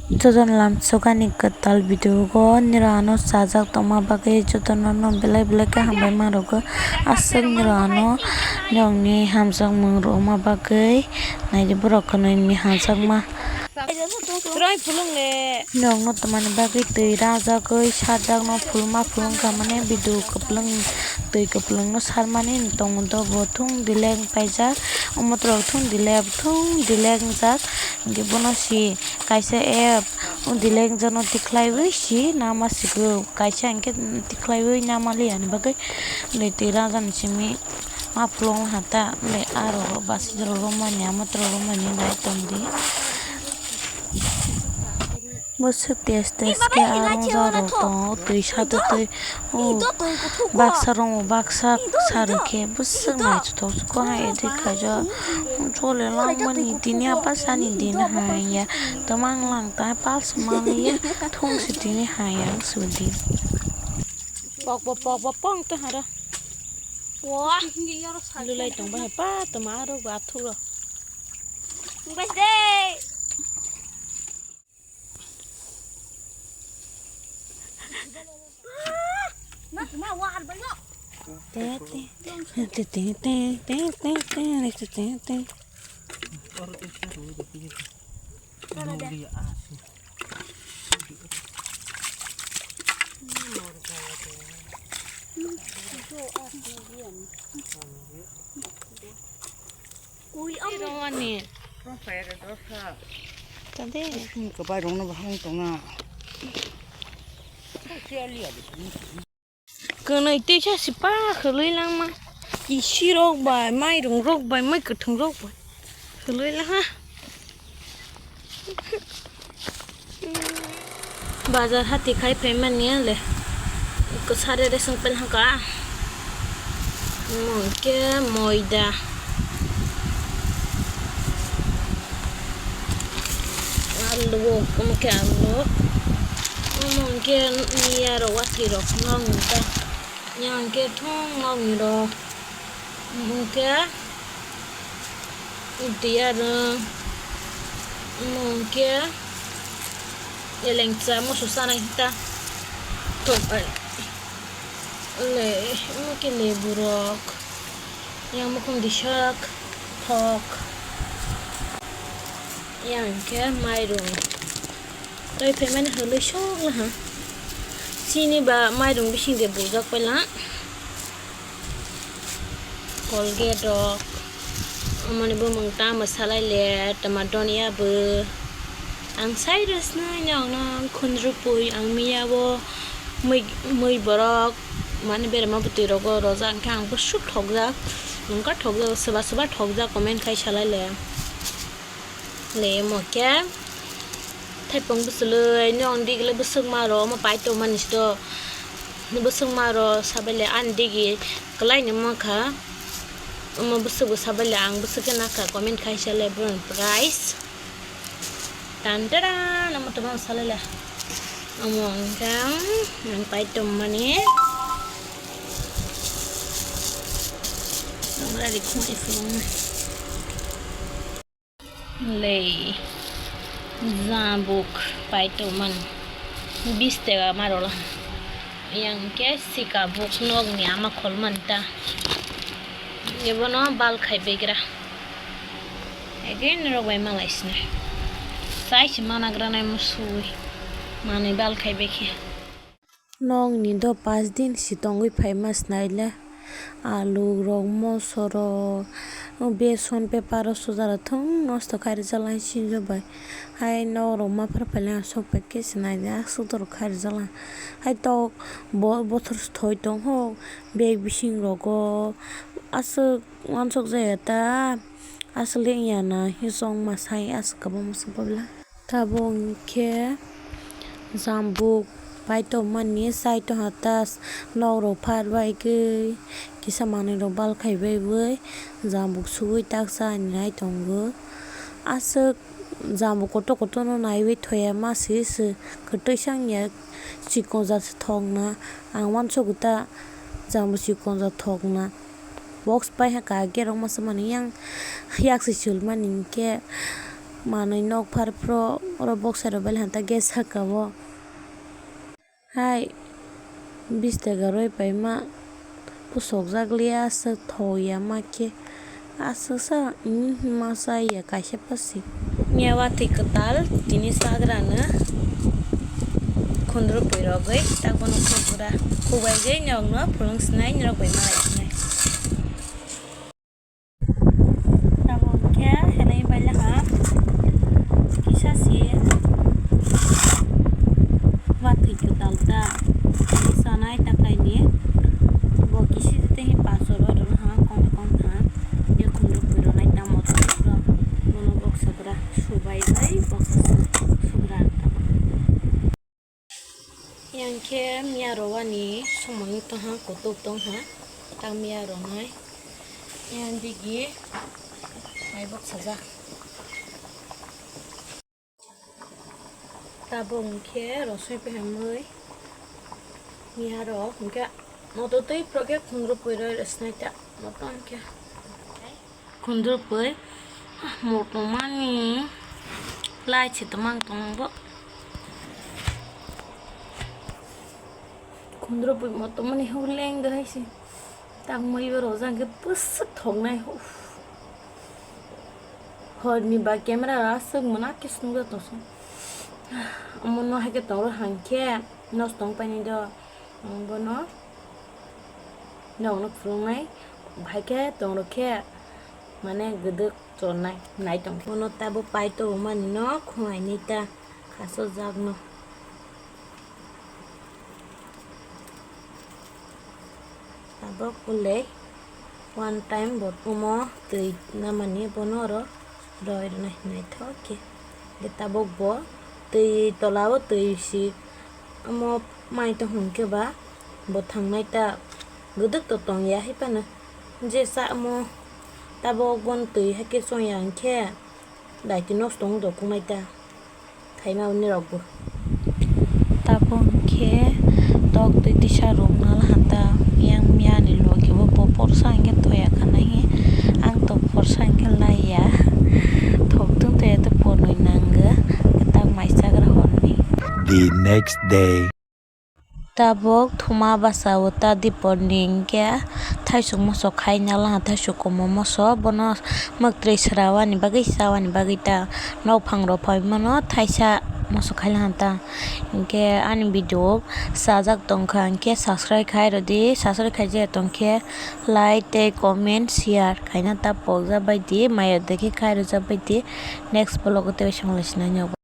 Joton lam sokani katal video go nirano sajak toma bagai joton no belai belai ke hambai marogo asok nirano nyongni hamjak mungro ma bagai naidi borok kono ni hamjak ma nyong no tomani bagai tui rajagoi sajak no fulma fulung kamane video kaplang tui kaplang no sarmani tong do bo thung dileng paijak omotrok thung dileng jak di bono si kaisa app dileng jano tiklaiwi si nama sigo kaisa angke tiklaiwi nama lian bagai le tira jan simi maflong hata le aro basi jero romani amatro romani dai tomdi Musik tes ke arong jaro to tui satu tui baksa rong baksa sari ke busuk nai to ko hai edi kaja chole lang mani dini apa sani dini hai ya tamang lang ta pal semang ya thong si dini hai yang sudi pok pong to hara wah lulai tong ba pa tamaro ba thu ro bye day Ma war ba yo. Te. Ui ông đâu anh nè. Không phải là đó sao? Tao thế. Cái bài đó nó không tông à. Cái này tôi chắc sẽ ba khởi lên lắm mà. Chỉ xí rốc bài mai rong rốc bài mai cứ thằng rốc bài. Khởi lên lắm ha. Bazar hati khai payment niya le. Ko sare re sang pel haka. Mungkin moida. Alu mungkin alu. Mungkin niya ro wati ro ngong ta. Yang ke thong ngong ro. Mungkin dia ro. Mungkin yang sama susah kita topai mungkin buruk yang mungkin disak thok yang ke mairung tôi phải mang hơi lấy sốt là hả sini ba mairung bising dia budak pala Colgate dok amane bu mangta masala le tomato niya bu ang cyrus na nyong na khunrupui ang miyabo mui borok mane bere ma buti rogo roza ang kang busuk thokja nungka thokja seba thokja comment khai salai le mo kya thai pong busule nyong dig le busuk ma ro ma pai to manis do ni busuk ma ro sabele an digi klai ni ma kha ma busuk sabele ang busuk na ka comment khai salai bron price Tantara, nama teman salah lah. Omong kan, yang pahit teman ni. Nomor ada di iPhone. Le, zambuk pahit teman. Bis tega marola. Yang ke sika buk nog ni ama kolman ta. Ye bono bal khai begra. Again rogway malais na. Sai mana grana musui mana bal khai bekhi nong ni do 5 din sitongui famous naile alu rong mosoro beson peparo sujara thong nosto khari jala sinjo bai hai no ro ma par pale so pakke sinai ya sudor khari jala hai to bothor thoi tong ho beg bising rogo asu wansok jayata asli yana hisong masai askaba musabla tabong ke zambuk paito mani saito hatas noro phat bai ke kisamane ro bal khai bai bai zambuk sui taksa nai tongo asuk zambuk koto no nai bai thoya ma sis khotoi sang ya chikon ja thongna angwan choguta zambuk chikon ja thongna box pai ha ka gerong masamani yang yak si chul manin ke manui nok par pro oro boxer bel hanta gas hakabo hai 20 টাকা roi paima pusok jagli asok thoya make asok sa masa ya kaisa pasi miawati ketal tini sagrana khundro poirogoi takbono khobura khobai nyogno phulung snai nrok bai malai snai tabon kya helai baila ha kisa si wati ketal ta sanai takai ni bo kisi te hi pasoro ron ha kon ha ye khundro poiro nai tamot pro mono box sabra subai bai box subra yang ke miaro wani somang to ha kotok tong ha tang miaro nai yang digi ai bok saja tabong ke rosoi pe hamoi miaro ke moto tei proge khundro poiro snaita moton ke khundro poi moto mani lai chi tamang tong bo khundro pui moto mani huleng de haisi tang moi bero jang ke pus thong nai hor ni ba camera rasuk mona kisnu da to amono ha ke tong hanke nos tong pani do bono no phulung nai bhai ke tong ro ke mane guduk chon nai tong bono tabo pai to man no khwai ni ta khaso jagno tabok ule one time bot umo tui namani bonoro roi nai thoke de tabok bo tui tolawo tui si amo mai to hunke ba bo thangnai ta guduk to tong ya hi pana je sa amo tabok bon tui hake so yang khe dai ti nos tong do kunai ta thaima uni rokbo tabon khe tok tui ti sa rok nal hata yang miani logi bo popor sange toya kana hi ang to por sange laya thok tung te to ponoi nanga tang mai sagra honni the next day tabok thuma basa uta diponding ke thaisuk moso khaina la thaisuk komo moso bono maktrei srawani bagai sawani bagai ta nau phangro phai mano thaisa moso khaila hanta ke ani video sajak tongkha ke subscribe khai rodi subscribe khai je tongke like te comment share khaina ta pogja bai di mayo dekhi khai roja bai di next vlog te sanglasina